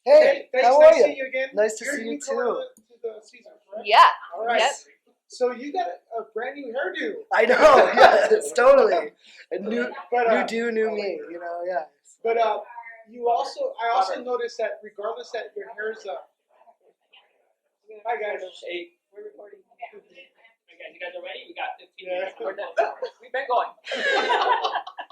Hey, thanks. how Nice are you? seeing you again. Nice to You're see you newcomer too. to the season, correct? Yeah. All right. Yep. So you got a brand new hairdo. I know, yes, totally. A new But new me, you know, yeah. But I also noticed that regardless that your hair's hi guys. Hey, we're recording. Okay, you guys are ready? We got 15 Yeah. minutes. We're done. We've been going.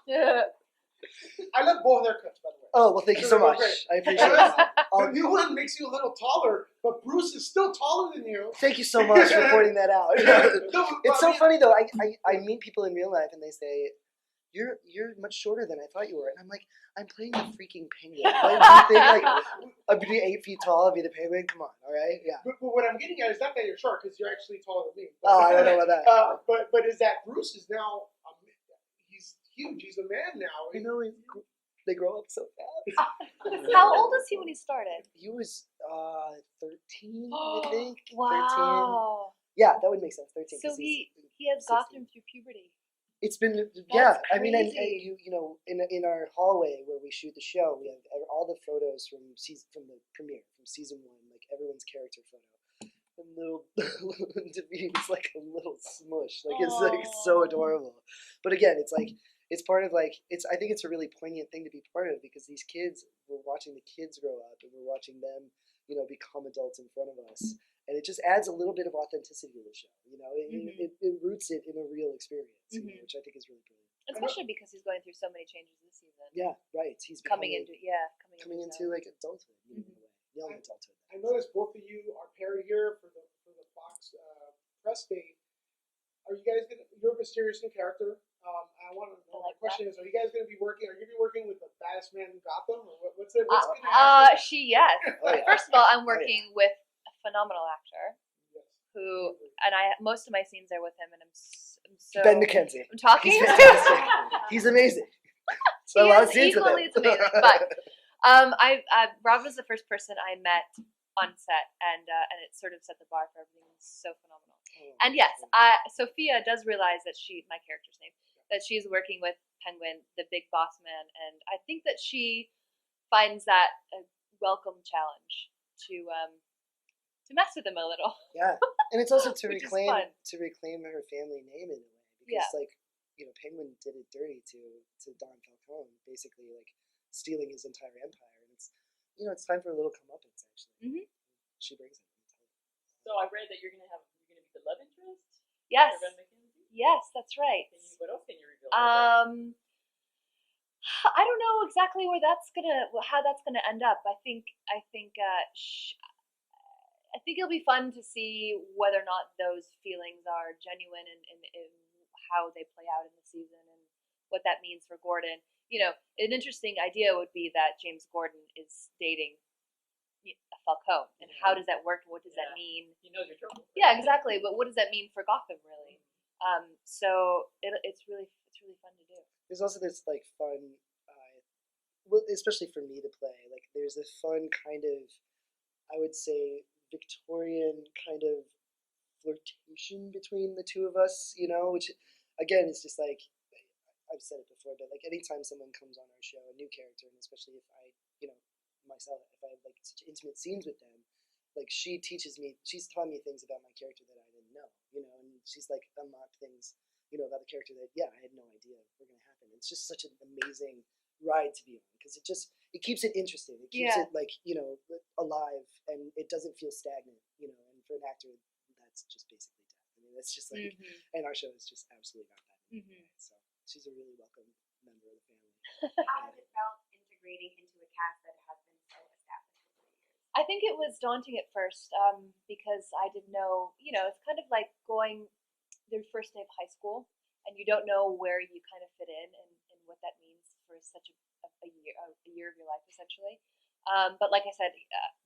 Yeah. I love both haircuts, by the way. Oh, well, thank you so much. I appreciate it. The new one makes you a little taller, but Bruce is still taller than you. Thank you so much for pointing that out. No, It's I so mean, funny though. I meet people in real life and they say, "You're much shorter than I thought you were," and I'm like, "I'm playing the freaking penguin. Like, do you think like I'd be 8 feet tall? I'd be the penguin? Come on, all right, yeah." But what I'm getting at is not that you're short, because you're actually taller than me. Oh, I don't know about that. But is that Bruce is now he's huge. He's a man now. You know, they grow up so fast. How old was he when he started? He was 13, I think. 13. Wow. Yeah, that would make sense. 13. So 'cause he's he has 16. Gotham through puberty. It's been yeah. I mean, and crazy. you know, in our hallway where we shoot the show, we have all the photos from the premiere from season 1, like everyone's character photo. And little David's like a little smush, like it's like so adorable. But again, it's like it's part of like it's. I think it's a really poignant thing to be part of because these kids, we're watching the kids grow up and we're watching them, you know, become adults in front of us. And it just adds a little bit of authenticity to the show, you know. It roots it in a real experience, you know, which I think is really brilliant. Especially because he's going through so many changes this season. Yeah, right. He's coming into like adulthood, you know, in a way, young adulthood. I noticed both of you are paired here for the Fox press date. Are you guys gonna? You're a mysterious new character. I want to know. My question is: Are you guys going to be working? Are you going to be working with the baddest man in Gotham, or what's it? What's going to happen? Yes. Oh, yeah. First of all, I'm working with a phenomenal actor Yes. who, and most of my scenes are with him, and I'm so. Ben McKenzie. I'm talking He's to. fantastic. He's amazing. He So I was is scenes with equally him. as amazing, but Rob was the first person I met on set, and it sort of set the bar for everything. It's so phenomenal. And yes, Sophia does realize that my character's name, that she's working with Penguin, the big boss man, and I think that she finds that a welcome challenge to mess with him a little. Yeah, and it's also to Which is reclaim fun. her family name in a way because like you know Penguin did it dirty to Don Falcone, basically like stealing his entire empire, and it's you know it's time for a little comeuppance actually. Mm-hmm. She brings it. So I read that you're gonna be the love interest. Yes. For Ben McKenzie? Yes, that's right. What else can you reveal? I don't know exactly how that's gonna end up. I think it'll be fun to see whether or not those feelings are genuine and how they play out in the season and what that means for Gordon. You know, an interesting idea would be that James Gordon is dating Falcone, and how does that work? What does that mean? He knows your trouble. Yeah, exactly. But what does that mean for Gotham, really? So it's really fun to do. There's also this like fun, well, especially for me to play. Like there's a fun kind of, I would say, Victorian kind of flirtation between the two of us. You know, which again is just like I've said it before, but like anytime someone comes on our show, a new character, and especially if I, you know, myself, if I have like such intimate scenes with them, like she's taught me things about my character that I didn't know, you know, and she's like unlocked things, you know, about the character that I had no idea were going to happen. It's just such an amazing ride to be on because it keeps it interesting. It keeps it like, you know, alive, and it doesn't feel stagnant, you know, and for an actor, that's just basically death. I mean, that's just like, and our show is just absolutely not that. So she's a really welcome member of the family. How has it felt integrating into a cast that has been so established for years? I think it was daunting at first because I didn't know, you know, it's kind of like going their first day of high school and you don't know where you kind of fit in and what that means for such a year of your life, essentially. But like I said,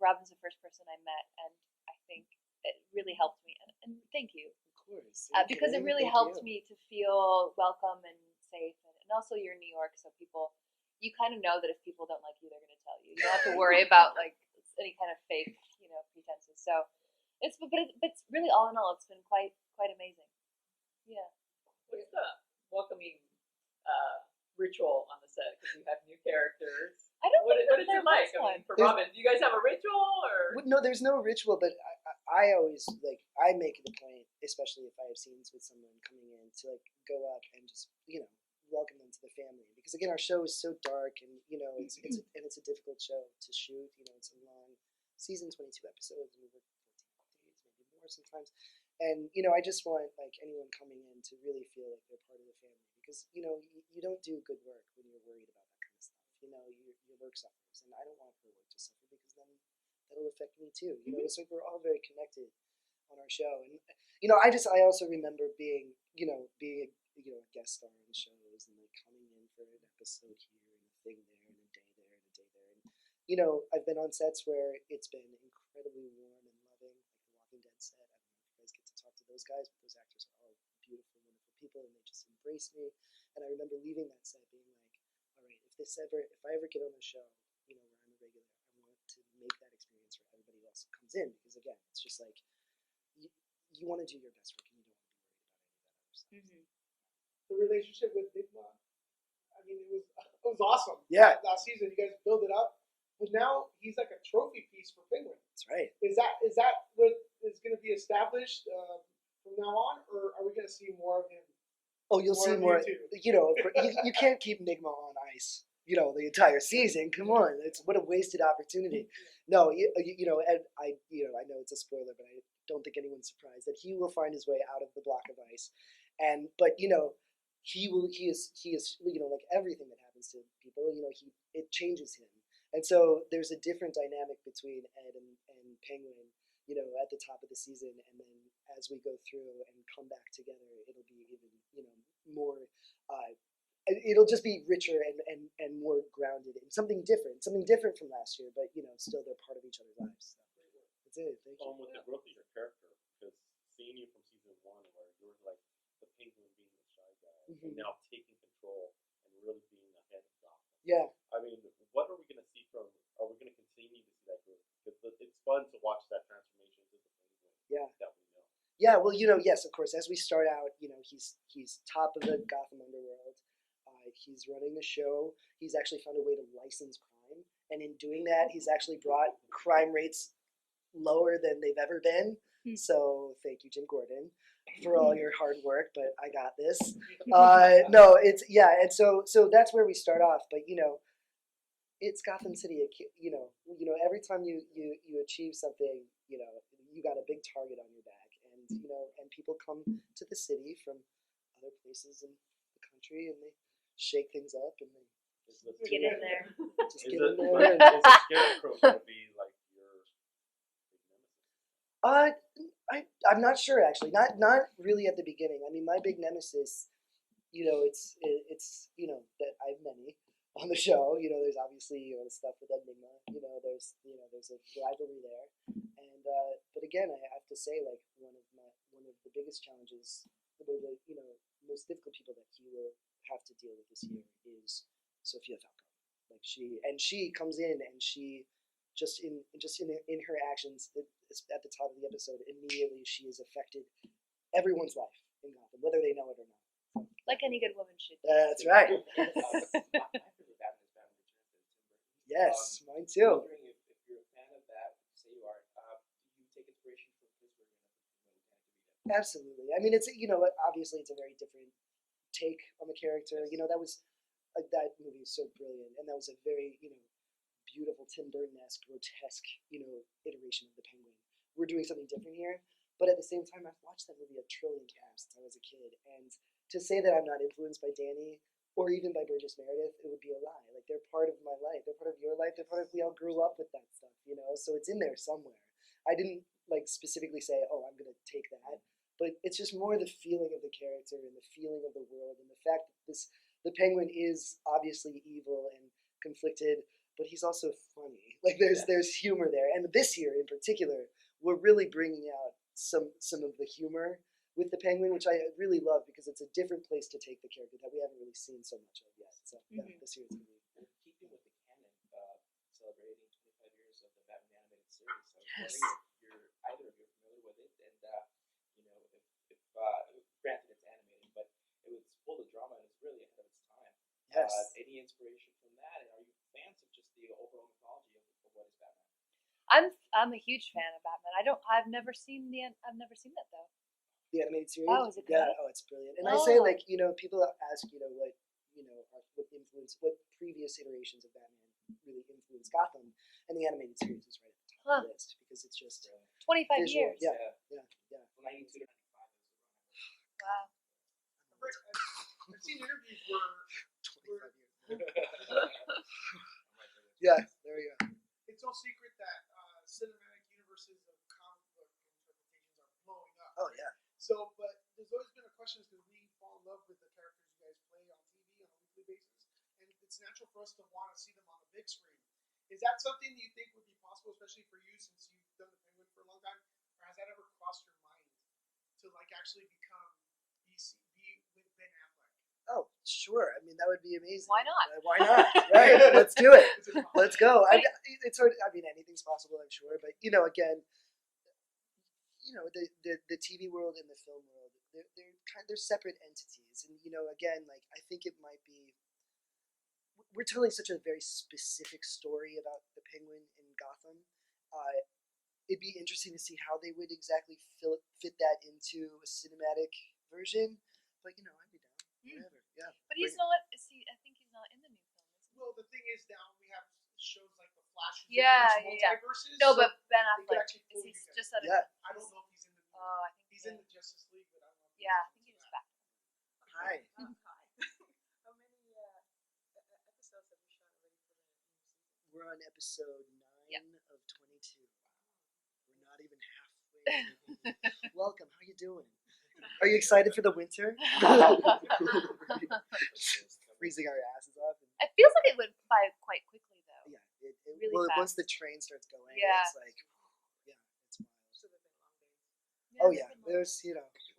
Robin's the first person I met, and I think it really helped me. And thank you. Of course. Because it really helped me to feel welcome and safe. And also you're in New York, so you kind of know that if people don't like you, they're going to tell you. You don't have to worry about like any kind of fake, you know, pretenses. So it's really all in all, it's been quite amazing. Yeah. What's the welcoming ritual on the set? Because you have new characters. I I don't What think is there it like? was I one. mean, for There's- Robin, do you guys have a ritual or? No, there's no ritual, but I always like I make it a point, especially if I have scenes with someone coming in, to like go up and just welcome them to the family, because again our show is so dark, and it's a difficult show to shoot. It's a long season, 22 episodes, and we work 14 days, maybe more sometimes. And I just want like anyone coming in to really feel like they're part of the family, because you don't do good work when you're worried about that kind of stuff. Your work suffers, and I don't want her work to suffer, because then that'll affect me too. It's like we're all very connected on our show, and I also remember being a guest star on the shows, and like coming in for an episode here and a thing there and a day there and a day there, and I've been on sets where it's been incredibly warm and loving, like the Walking Dead set. I don't know if you guys get to talk to those guys, but those actors are all beautiful, wonderful people, and they just embrace me. And I remember leaving that set being like, all right, if I ever get on a show, where I'm a regular, I want to make that experience for everybody else who comes in, because again, it's just like you want to do your best work, and you don't want to be worried about any of that other stuff. Mm-hmm. The relationship with Nigma, I mean, it was awesome. Yeah. Last season, you guys build it up, but now he's like a trophy piece for Penguin. That's right. Is that what is going to be established from now on, or are we going to see more of him? Oh, you'll see more. YouTube. You can't keep Nigma on ice. The entire season. Come on, what a wasted opportunity. No, and I know it's a spoiler, but I don't think anyone's surprised that he will find his way out of the block of ice, but he is like everything that happens to people. It changes him, and so there's a different dynamic between Ed and Penguin. At the top of the season, and then as we go through and come back together, it'll be even more. It'll just be richer and more grounded in something different from last year, but still they're part of each other's lives. So that's it. Thank you. With the growth of your character, because seeing you from season 1, where you were like the Penguin being the shy guy, and now taking control and really being the head of Gotham. Yeah. I mean, what are we going to see from? Are we going to continue to see that growth? Because it's fun to watch that transformation to the Penguin. Yeah. That we know. Yeah. Well, yes, of course. As we start out, he's top of the Gotham underworld. He's running the show. He's actually found a way to license crime, and in doing that, he's actually brought crime rates lower than they've ever been. So thank you, Jim Gordon, for all your hard work. But I got this. No, and so that's where we start off. But it's Gotham City. Every time you achieve something, you got a big target on your back, and people come to the city from other places in the country, and they shake things up, and they Get in there. just Is get in it, there. And, is the Scarecrow going to be like your big nemesis? I'm not sure actually. Not really at the beginning. I mean, my big nemesis, it's that I have many on the show. There's obviously the stuff with Enigma. There's a rivalry there, and but again, I have to say, like one of the biggest challenges, one of the most difficult people that he will have to deal with this year is Sophia Falcone. Like she comes in, and she just in her actions at the top of the episode, immediately she has affected everyone's life in Gotham, whether they know it or not. Like any good woman should. That's right. My favorite Batman is Batman Returns to Tim Burton. Yes, mine I'm too. wondering if you're a fan of that, say you are, do you take inspiration from his work and Absolutely. I mean, it's obviously it's a very different take on the character. That was that movie is so brilliant, and that was a very beautiful Tim Burton-esque, grotesque iteration of the Penguin. We're doing something different here, but at the same time, I've watched that movie a trillion times since I was a kid, and to say that I'm not influenced by Danny or even by Burgess Meredith, it would be a lie. Like they're part of my life, they're part of your life, they're part of we all grew up with that stuff, so it's in there somewhere. I didn't specifically say, oh, I'm gonna take that. But it's just more the feeling of the character and the feeling of the world, and the fact that the Penguin is obviously evil and conflicted, but he's also funny. Like there's humor there, and this year in particular, we're really bringing out some of the humor with the Penguin, which I really love because it's a different place to take the character that we haven't really seen so much of yet. So this year it's gonna be. Well, keeping with the canon, celebrating 25 years of the Batman animated series, so Yes. I was wondering if either of you are familiar with it, and if granted it's animated, but it was full of drama and it's really ahead of its time. Yes. Any inspiration from that, and are you fans of just the I'm a huge fan of Batman. I've never seen that though. The animated series. Oh, is it Yeah. good? Oh, it's brilliant. And I say, Oh. like, people ask, what previous iterations of Batman really influenced Gotham, and the animated series is right at the top of the list because it's just 25 visual. years. Yeah. From 92 to 95 is Wow. I've seen interviews where 25 years. around. Yeah, there you go. it's no secret that cinematic universes of comic book interpretations are blowing up. Oh yeah. So, but there's always been a question because we fall in love with the characters you guys play on TV on a weekly basis, and it's natural for us to want to see them on the big screen. Is that something that you think would be possible, especially for you since you've done the Penguin for a long time, or has that ever crossed your mind to like actually be with Ben Affleck? Oh, sure. I mean, that would be amazing. Why not? Why not? Right. Let's do it. Is it possible? Let's go. It's hard. I mean, anything's possible, I'm sure. But again, the TV world and the film world, they're separate entities. And again, like I think it might be. We're telling such a very specific story about the Penguin in Gotham. It'd be interesting to see how they would exactly fit that into a cinematic version. But I'd be down. Whatever. Yeah. But he's bring it. not. I think he's not in the new film. Is he? Well, the thing is now we have shows like The Flash. Yeah, yeah. Multiverses. No, so but Ben they could Affleck actually is pull he's you just guys. out of. Yeah. I don't know if he's in the. Oh, I think He's in the Justice League, but I don't know. If Yeah, I think he was back. Hi. Hi. How many episodes have you shot already for the new season? We're on episode 9 Yep. of 22. We're not even halfway. Welcome. How you doing? Are you excited for the winter? Freezing our asses off. And, It feels like it went by quite quickly though. yeah. Really Once fast. the train starts going, Yeah. it's like, yeah, it's wild. So they've been long days. Oh they've yeah, been long. there's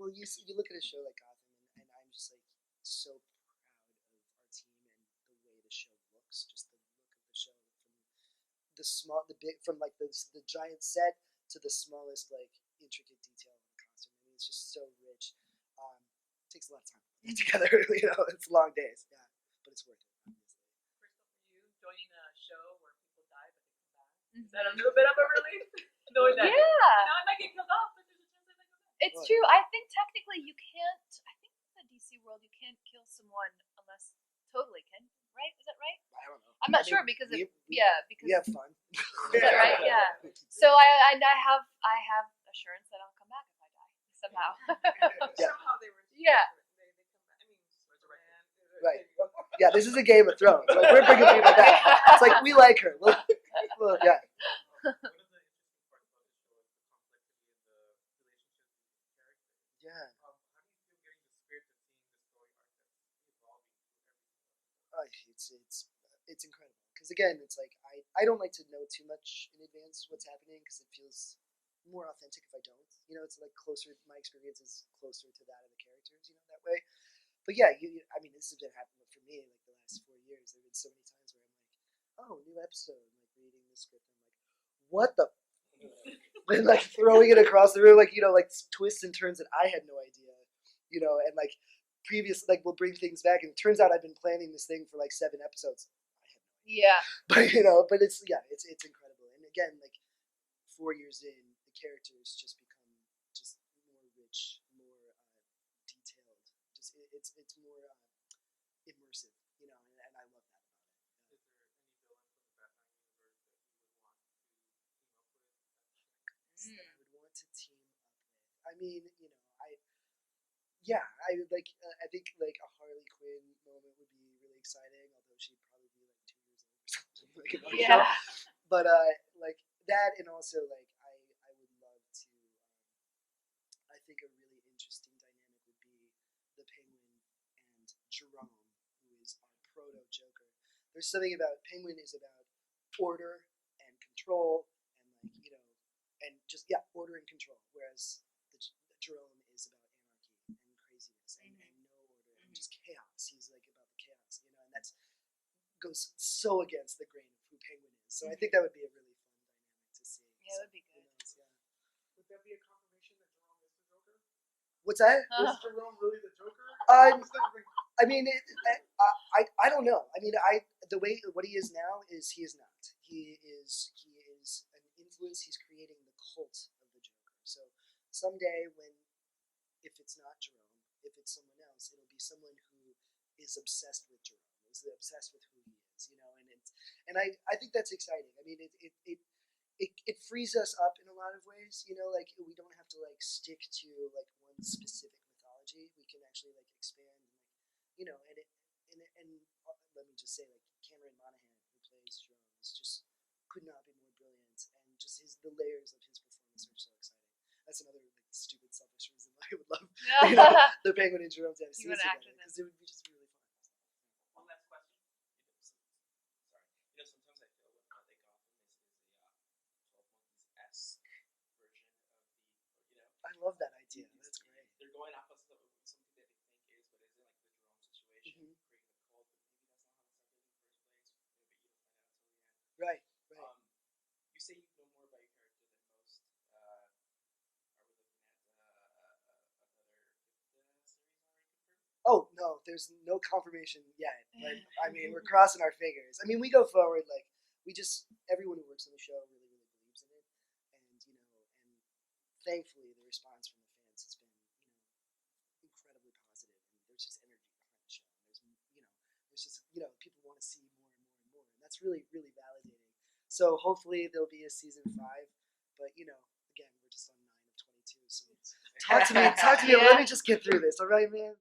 well you look at a show like Gotham and I'm just like so proud of our team and the way the show looks, just the look of the show from like the giant set to the smallest like intricate detail in the costume. I mean it's just so rich. It takes a lot of time to get together. It's long days, yeah, but it's worth it. Obviously. Crystal, for you, joining a show where people die but they come back, is that a little bit of a relief? Knowing that, Yeah. I might get killed off, but there's a chance I might come back. It's Well, true. I think technically you can't. I think in the DC world you can't kill someone unless totally can. Right? Is that right? I don't know. I'm not I sure mean, because we because have fun. Is that right? Yeah. So I have assurance that I'll come back if I die somehow. Yeah. Somehow they were. Yeah. They come back. I mean, Superman. Right. Yeah, this is a Game of Thrones. Like, we're bringing people back. It's like we like her. Well, yeah. One of the interesting parts about the show is the complexity and the relationship between characters. Yeah. How do you feel getting the script and seeing the story arc that's evolving through every It's incredible because again it's like I don't like to know too much in advance what's happening because it feels more authentic if I don't. It's like closer. My experience is closer to that of the characters. That way. But yeah, I mean, this has been happening for me like the last 4 years. There've been so many times where I'm like, oh, new episode. I'm like reading the script. And I'm like, what the? And like throwing it across the room, like like twists and turns that I had no idea. And like we'll bring things back, and it turns out I've been planning this thing for like 7 episodes. Yeah. But but it's incredible. And again, like 4 years in, the characters just become just more rich, more detailed. Just it's more immersive, and I love that about it. Is there any villain from the Batman universe that you would want to team up with? That I would want to team up with. I mean, I like. I think like a Harley Quinn moment would be really exciting. Although she'd probably be like 2 years old or something. Like in my show. Yeah. But like that, and also like I would love to. I think a really interesting dynamic would be the Penguin and Jerome, who is our proto Joker. There's something about Penguin is about order and control, and like and just order and control. Whereas the Jerome is about anarchy and craziness and no order and just chaos. He's like about the chaos, and that's goes so against the grain of who Penguin is. So I think that would be a really fun dynamic to see. Yeah, it would be Who good. knows, yeah. Would that be a confirmation that Jerome is the Joker? What's that? Is Jerome really the Joker? I mean, I don't know. I mean, the way what he is now is he is not. He is an influence. He's creating the cult of the Joker. So someday, if it's not Jerome, if it's someone else, it'll be someone who is obsessed with Jerome, is obsessed with who he is, and I think that's exciting. I mean, it frees us up in a lot of ways, like we don't have to like stick to like one specific mythology. We can actually like expand and let me just say, like, Cameron Monaghan, who plays Jerome, could not be more brilliant, and just the layers of his performance are so exciting. That's another like stupid selfish reason why I would love the Penguin and Jerome to have You scenes wanna act together, with because it would be just really fun. One last question. Sorry. Sometimes I feel when Gotham is a 12 Monkeys-esque version of I love that idea. That's great. They're going off of something that they think is, but isn't like the Jerome situation, Mhm. creating a cult, but maybe that's not how it started in the first place. But you don't find out until the end. Right. You say you know more about your character than most. Are we looking at another series already confirmed? Oh no, there's no confirmation yet. But I mean, we're crossing our fingers. I mean, we go forward like everyone who works on the show really, really believes in it, and thankfully the response from the fans has been incredibly positive, and there's just energy behind the show. There's just people want to see more and more and more, and that's really, really validating. So hopefully there'll be a season 5, but again, we're just on 9 of 22. So talk to me. Let me just get through this, all right, man.